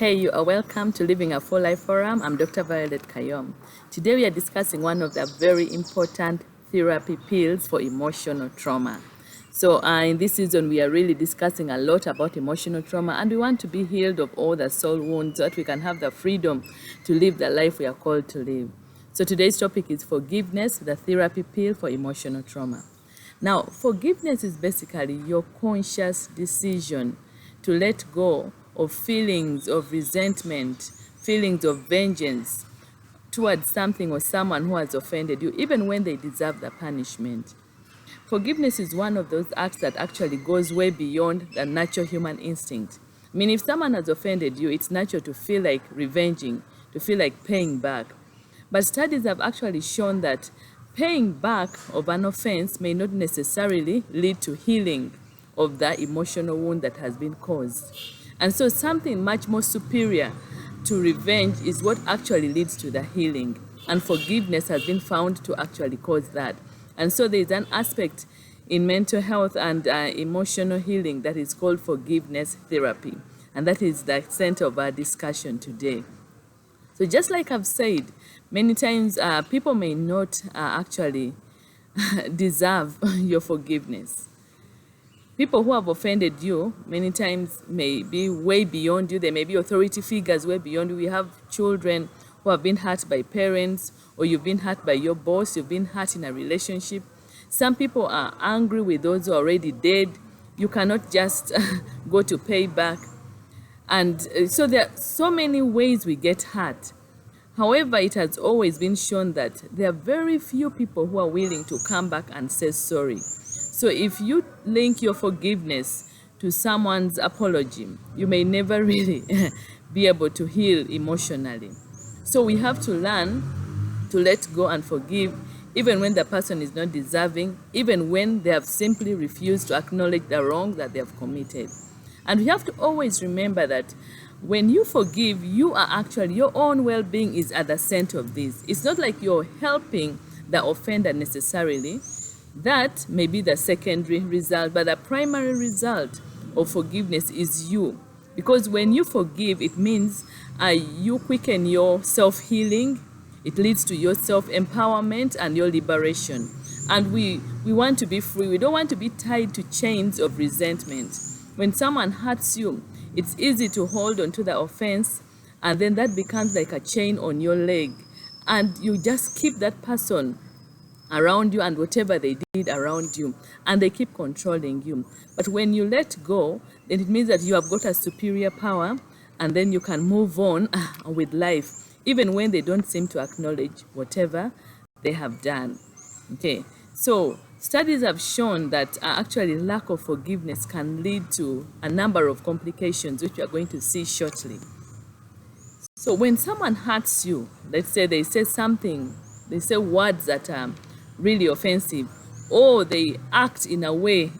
Hey, you are welcome to Living a Full Life Forum. I'm Dr. Violet Kayom. Today we are discussing one of the very important therapy pills for emotional trauma. So in this season, we are really discussing a lot about emotional trauma, and we want to be healed of all the soul wounds so that we can have the freedom to live the life we are called to live. So today's topic is forgiveness, the therapy pill for emotional trauma. Now, forgiveness is basically your conscious decision to let go of feelings of resentment, feelings of vengeance towards something or someone who has offended you, even when they deserve the punishment. Forgiveness is one of those acts that actually goes way beyond the natural human instinct. I mean, if someone has offended you, it's natural to feel like revenging, to feel like paying back. But studies have actually shown that paying back of an offense may not necessarily lead to healing of the emotional wound that has been caused. And so something much more superior to revenge is what actually leads to the healing. And forgiveness has been found to actually cause that. And so there is an aspect in mental health and emotional healing that is called forgiveness therapy. And that is the center of our discussion today. So just like I've said, many times people may not actually deserve your forgiveness. People who have offended you many times may be way beyond you. They may be authority figures way beyond you. We have children who have been hurt by parents, or you've been hurt by your boss, you've been hurt in a relationship. Some people are angry with those who are already dead. You cannot just go to pay back. And so there are so many ways we get hurt. However, it has always been shown that there are very few people who are willing to come back and say sorry. So if you link your forgiveness to someone's apology, you may never really be able to heal emotionally. So we have to learn to let go and forgive, even when the person is not deserving, even when they have simply refused to acknowledge the wrong that they have committed. And we have to always remember that when you forgive, you are actually, your own well-being is at the center of this. It's not like you're helping the offender necessarily. That may be the secondary result, but the primary result of forgiveness is you. Because when you forgive, it means you quicken your self-healing. It leads to your self-empowerment and your liberation. And we want to be free. We don't want to be tied to chains of resentment. When someone hurts you, it's easy to hold on to the offense, and then that becomes like a chain on your leg. And you just keep that person around you and whatever they did around you, and they keep controlling you. But when you let go, then it means that you have got a superior power, and then you can move on with life, even when they don't seem to acknowledge whatever they have done. Okay, so studies have shown that actually lack of forgiveness can lead to a number of complications, which we are going to see shortly. So when someone hurts you, let's say they say something, they say words that are really offensive, or they act in a way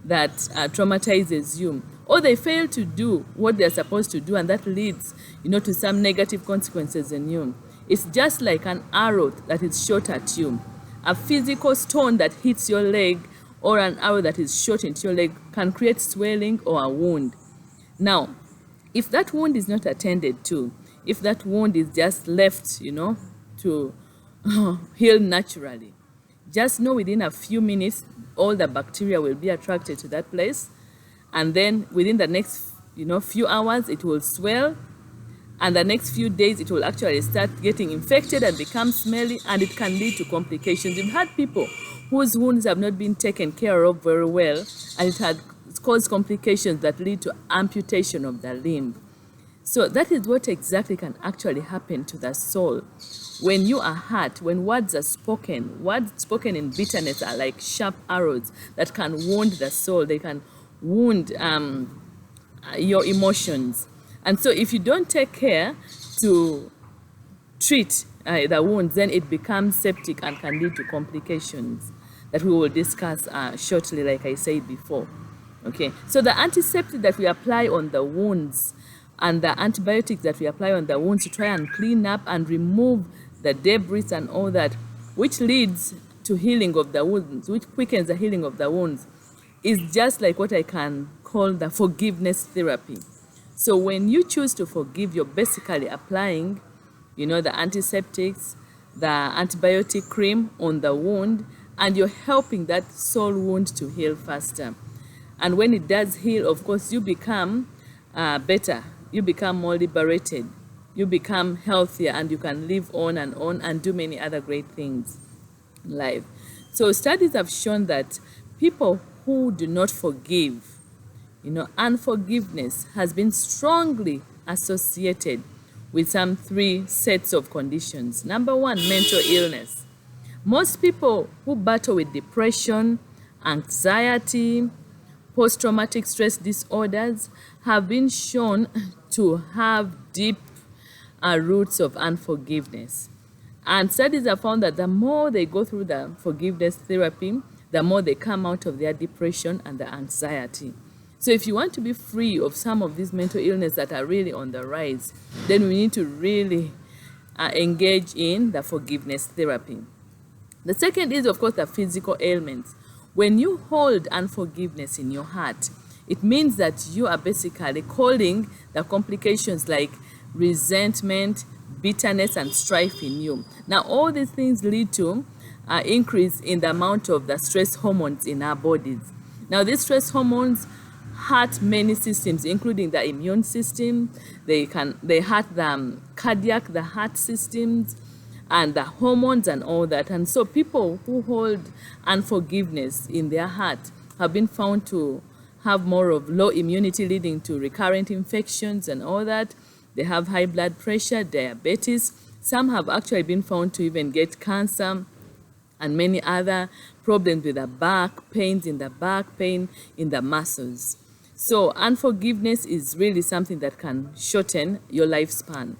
that traumatizes you, or they fail to do what they're supposed to do, and that leads, to some negative consequences in you. It's just like an arrow that is shot at you. A physical stone that hits your leg, or an arrow that is shot into your leg, can create swelling or a wound. Now, if that wound is not attended to, if that wound is just left, to heal naturally, just know within a few minutes, all the bacteria will be attracted to that place. And then within the next, few hours, it will swell. And the next few days, it will actually start getting infected and become smelly, and it can lead to complications. We've had people whose wounds have not been taken care of very well, and it had caused complications that lead to amputation of the limb. So that is what exactly can actually happen to the soul. When you are hurt, when words spoken in bitterness are like sharp arrows that can wound the soul. They can wound your emotions. And so if you don't take care to treat the wounds, then it becomes septic and can lead to complications that we will discuss shortly, like I said before. Okay, so the antiseptic that we apply on the wounds and the antibiotics that we apply on the wounds to try and clean up and remove the debris and all that, which leads to healing of the wounds, which quickens the healing of the wounds, is just like what I can call the forgiveness therapy. So when you choose to forgive, you're basically applying, the antiseptics, the antibiotic cream on the wound, and you're helping that soul wound to heal faster. And when it does heal, of course, you become better. You become more liberated. You become healthier, and you can live on and do many other great things in life. So studies have shown that people who do not forgive, unforgiveness has been strongly associated with some 3 sets of conditions. Number 1, mental illness. Most people who battle with depression, anxiety, post-traumatic stress disorders have been shown to have deep roots of unforgiveness. And studies have found that the more they go through the forgiveness therapy, the more they come out of their depression and the anxiety. So if you want to be free of some of these mental illness that are really on the rise, then we need to really engage in the forgiveness therapy. The second is, of course, the physical ailments. When you hold unforgiveness in your heart, it means that you are basically holding the complications like resentment, bitterness, and strife in you. Now, all these things lead to increase in the amount of the stress hormones in our bodies. Now, these stress hormones hurt many systems, including the immune system. They hurt the cardiac, the heart systems, and the hormones and all that. And so people who hold unforgiveness in their heart have been found to have more of low immunity, leading to recurrent infections and all that. They have high blood pressure, diabetes. Some have actually been found to even get cancer and many other problems with the back, pains in the back, pain in the muscles. So unforgiveness is really something that can shorten your lifespan.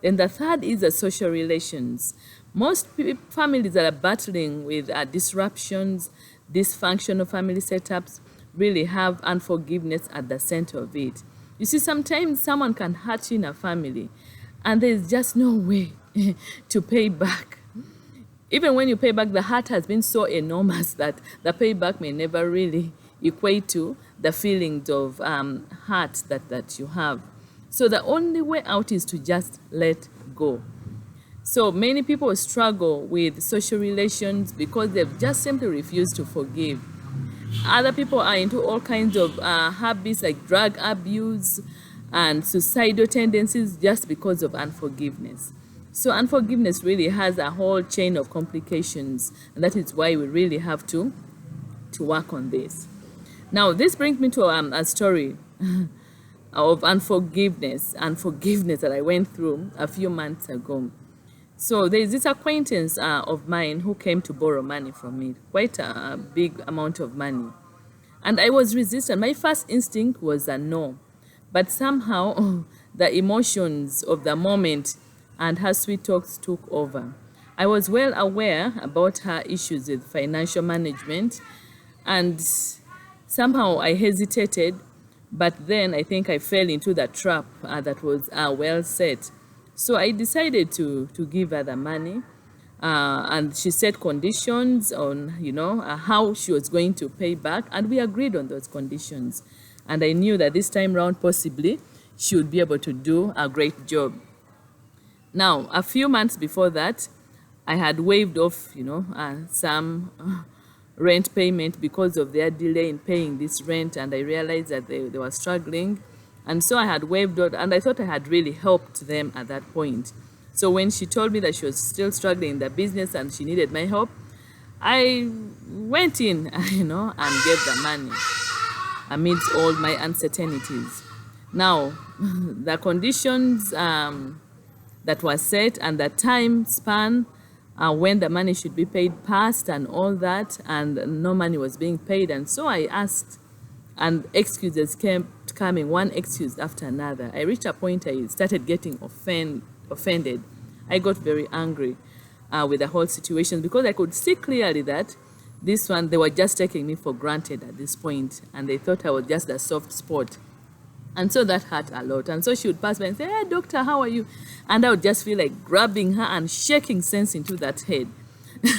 Then the third is the social relations. Most families that are battling with disruptions, dysfunctional family setups, really have unforgiveness at the center of it. You see, sometimes someone can hurt you in a family, and there's just no way to pay back. Even when you pay back, the hurt has been so enormous that the payback may never really equate to the feelings of hurt that you have. So the only way out is to just let go. So many people struggle with social relations because they've just simply refused to forgive. Other people are into all kinds of habits like drug abuse and suicidal tendencies just because of unforgiveness. So unforgiveness really has a whole chain of complications, and that is why we really have to work on this. Now, this brings me to a story of unforgiveness that I went through a few months ago. So there's this acquaintance of mine who came to borrow money from me, quite a big amount of money. And I was resistant. My first instinct was a no. But somehow the emotions of the moment and her sweet talks took over. I was well aware about her issues with financial management, and somehow I hesitated, but then I think I fell into the trap that was well set. So I decided to give her the money, and she set conditions on, how she was going to pay back, and we agreed on those conditions. And I knew that this time round, possibly, she would be able to do a great job. Now, a few months before that, I had waived off, some rent payment because of their delay in paying this rent, and I realized that they were struggling. And so I had waived out, and I thought I had really helped them at that point. So when she told me that she was still struggling in the business and she needed my help, I went in, and gave the money amidst all my uncertainties. Now, the conditions that were set and the time span when the money should be paid passed and all that, and no money was being paid. And so I asked, and excuses kept coming, one excuse after another. I reached a point I started getting offended. I got very angry with the whole situation, because I could see clearly that they were just taking me for granted at this point, and they thought I was just a soft spot. And so that hurt a lot. And so she would pass by and say, "Hey, doctor, how are you?" And I would just feel like grabbing her and shaking sense into that head.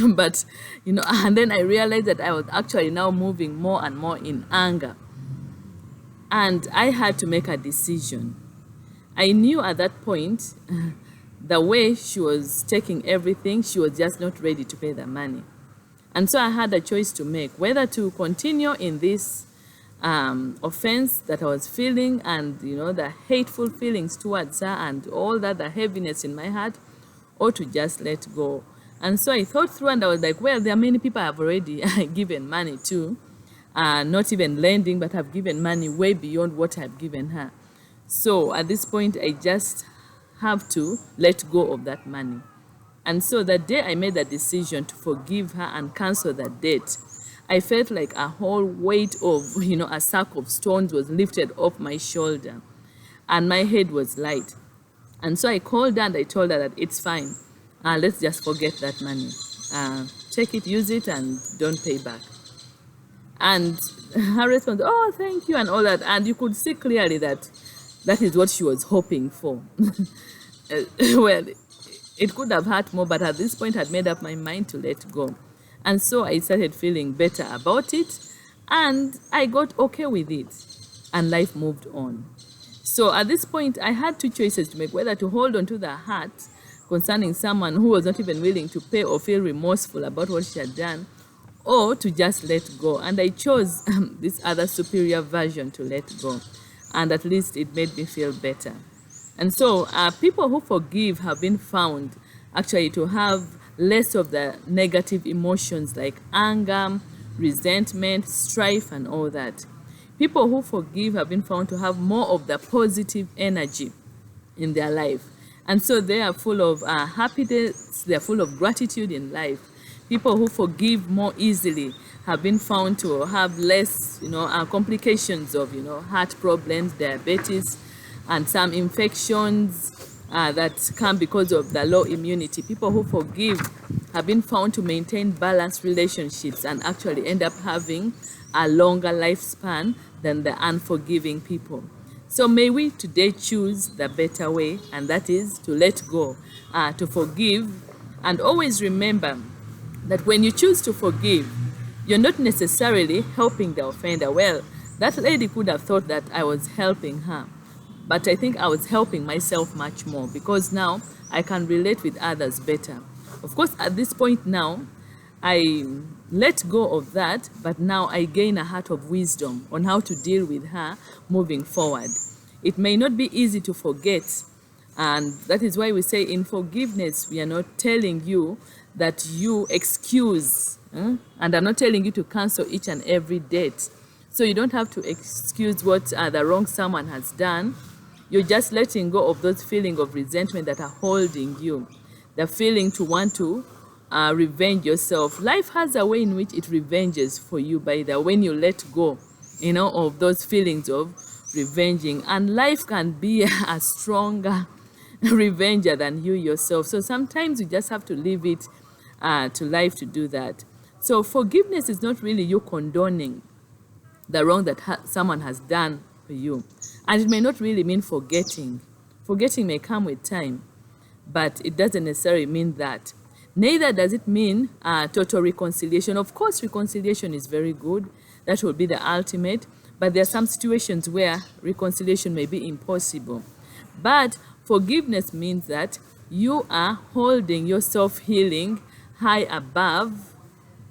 But, and then I realized that I was actually now moving more and more in anger. And I had to make a decision. I knew at that point the way she was taking everything, she was just not ready to pay the money. And so I had a choice to make, whether to continue in this offense that I was feeling, and the hateful feelings towards her and all that, the heaviness in my heart, or to just let go. And so I thought through, and I was like, well, there are many people I have already given money to, not even lending, but have given money way beyond what I've given her. So at this point, I just have to let go of that money. And so the day I made the decision to forgive her and cancel the debt, I felt like a whole weight of, a sack of stones was lifted off my shoulder, and my head was light. And so I called her and I told her that it's fine. Let's just forget that money. Take it, use it, and don't pay back. And her response, oh, thank you, and all that. And you could see clearly that that is what she was hoping for. Well, it could have hurt more, but at this point, I'd made up my mind to let go. And so I started feeling better about it, and I got okay with it, and life moved on. So at this point, I had two choices to make, whether to hold on to the hurt concerning someone who was not even willing to pay or feel remorseful about what she had done, or to just let go. And I chose this other superior version, to let go. And at least it made me feel better. And so people who forgive have been found actually to have less of the negative emotions like anger, resentment, strife, and all that. People who forgive have been found to have more of the positive energy in their life. And so they are full of happiness, they are full of gratitude in life. People who forgive more easily have been found to have less, complications of, heart problems, diabetes, and some infections that come because of the low immunity. People who forgive have been found to maintain balanced relationships and actually end up having a longer lifespan than the unforgiving people. So may we today choose the better way, and that is to let go, to forgive, and always remember that when you choose to forgive, you're not necessarily helping the offender. Well, that lady could have thought that I was helping her, but I think I was helping myself much more, because now I can relate with others better. Of course, at this point now, I let go of that, but now I gain a heart of wisdom on how to deal with her moving forward. It may not be easy to forget, and that is why we say in forgiveness, we are not telling you that you excuse, and I'm not telling you to cancel each and every debt. So you don't have to excuse what the wrong someone has done. You're just letting go of those feelings of resentment that are holding you, the feeling to want to revenge yourself. Life has a way in which it revenges for you when you let go, of those feelings of revenging. And life can be a stronger revenger than you yourself. So sometimes you just have to leave it to life to do that. So forgiveness is not really you condoning the wrong that someone has done for you. And it may not really mean forgetting. Forgetting may come with time, but it doesn't necessarily mean that. Neither does it mean total reconciliation. Of course, reconciliation is very good. That will be the ultimate. But there are some situations where reconciliation may be impossible. But forgiveness means that you are holding your self-healing high above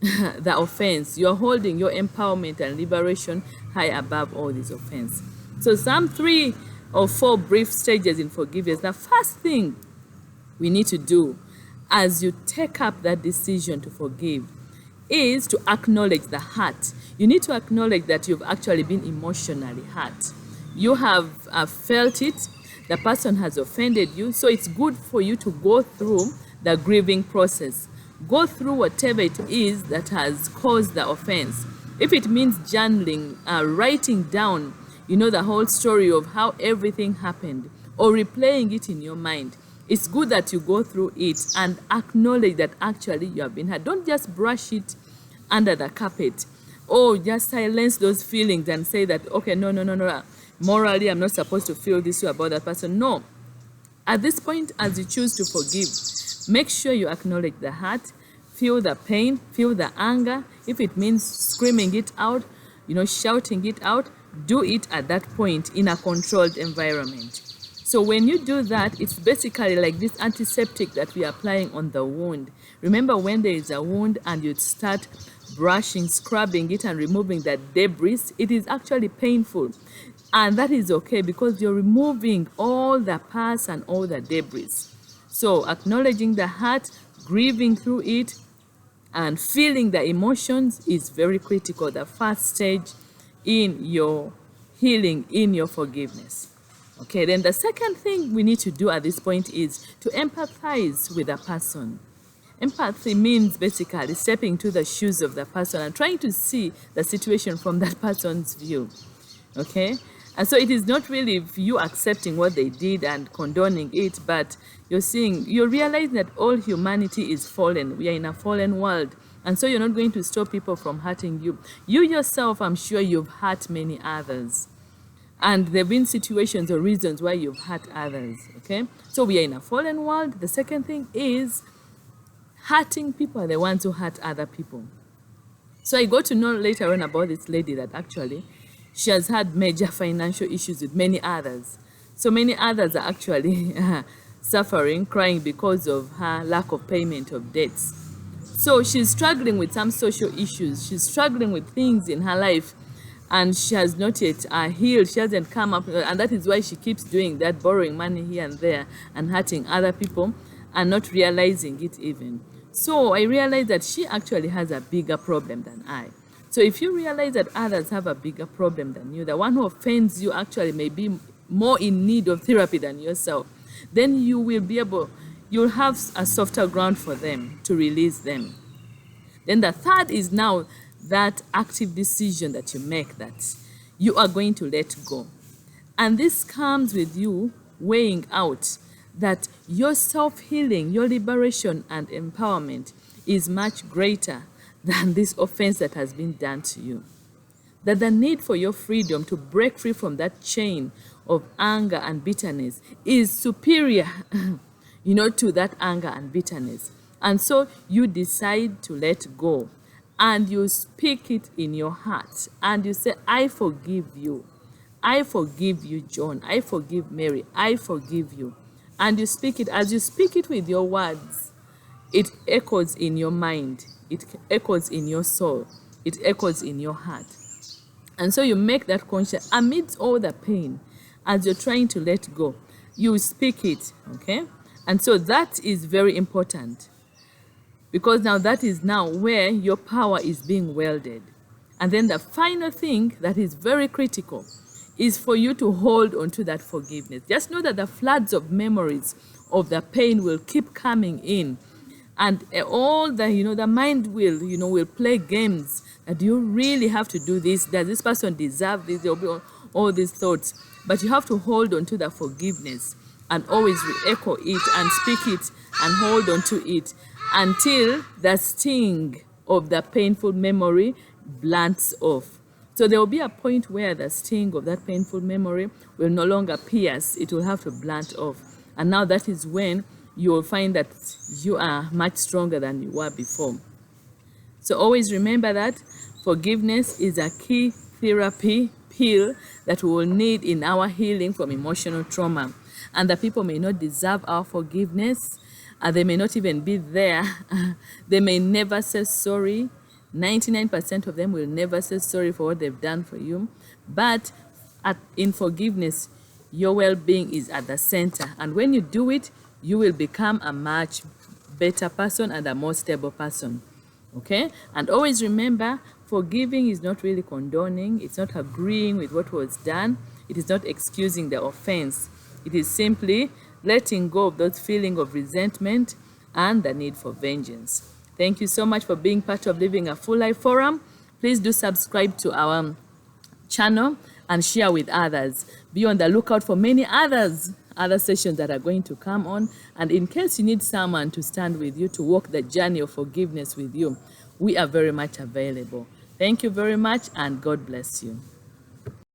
the offense. You're holding your empowerment and liberation high above all these offense. So some 3 or 4 brief stages in forgiveness. The first thing we need to do as you take up that decision to forgive is to acknowledge the hurt. You need to acknowledge that you've actually been emotionally hurt. You have felt it. The person has offended you. So it's good for you to go through the grieving process. Go through whatever it is that has caused the offense. If it means journaling, writing down, the whole story of how everything happened, or replaying it in your mind, it's good that you go through it and acknowledge that actually you have been hurt. Don't just brush it under the carpet, or just silence those feelings and say that, okay, no, morally I'm not supposed to feel this way about that person. No. At this point, as you choose to forgive, make sure you acknowledge the hurt, feel the pain, feel the anger. If it means screaming it out, shouting it out, do it at that point in a controlled environment. So when you do that, it's basically like this antiseptic that we are applying on the wound. Remember, when there is a wound and you start brushing, scrubbing it and removing that debris, it is actually painful. And that is okay because you're removing all the pus and all the debris. So acknowledging the hurt, grieving through it, and feeling the emotions is very critical, the first stage in your healing, in your forgiveness. Okay, then the second thing we need to do at this point is to empathize with the person. Empathy means basically stepping to the shoes of the person and trying to see the situation from that person's view. Okay, and so it is not really you accepting what they did and condoning it, but you're realizing that all humanity is fallen. We are in a fallen world, and so you're not going to stop people from hurting you. You yourself, I'm sure you've hurt many others, and there have been situations or reasons why you've hurt others. Okay, so we are in a fallen world. The second thing is hurting people are the ones who hurt other people. So I got to know later on about this lady that actually she has had major financial issues with many others. So many others are actually suffering, crying because of her lack of payment of debts. So she's struggling with some social issues. She's struggling with things in her life, and she has not yet healed. She hasn't come up, and that is why she keeps doing that, borrowing money here and there and hurting other people and not realizing it even. So I realized that she actually has a bigger problem than I. So if you realize that others have a bigger problem than you, the one who offends you actually may be more in need of therapy than yourself, then you'll have a softer ground for them to release them. Then the third is now that active decision that you make that you are going to let go. And this comes with you weighing out that your self-healing, your liberation and empowerment is much greater than this offense that has been done to you. That the need for your freedom to break free from that chain of anger and bitterness is superior, to that anger and bitterness. And so you decide to let go, and you speak it in your heart, and you say, I forgive you. I forgive you, John. I forgive Mary. I forgive you. And you speak it. As you speak it with your words, it echoes in your mind. It echoes in your soul. It echoes in your heart. And so you make that conscious amidst all the pain. As you're trying to let go, you speak it, okay? And so that is very important, because now that is now where your power is being welded. And then the final thing that is very critical is for you to hold on to that forgiveness. Just know that the floods of memories of the pain will keep coming in. And all the, the mind will play games that you really have to do this. Does this person deserve this? There will be all these thoughts. But you have to hold on to the forgiveness and always re-echo it and speak it and hold on to it until the sting of the painful memory blunts off. So there will be a point where the sting of that painful memory will no longer pierce. It will have to blunt off. And now that is when you will find that you are much stronger than you were before. So always remember that forgiveness is a key therapy pill that we will need in our healing from emotional trauma. And the people may not deserve our forgiveness. They may not even be there. They may never say sorry. 99% of them will never say sorry for what they've done for you. But in forgiveness, your well-being is at the center. And when you do it, you will become a much better person and a more stable person. Okay? And always remember, forgiving is not really condoning. It's not agreeing with what was done. It is not excusing the offense. It is simply letting go of those feelings of resentment and the need for vengeance. Thank you so much for being part of Living a Full Life Forum. Please do subscribe to our channel and share with others. Be on the lookout for many other sessions that are going to come on. And in case you need someone to stand with you, to walk the journey of forgiveness with you, we are very much available. Thank you very much, and God bless you.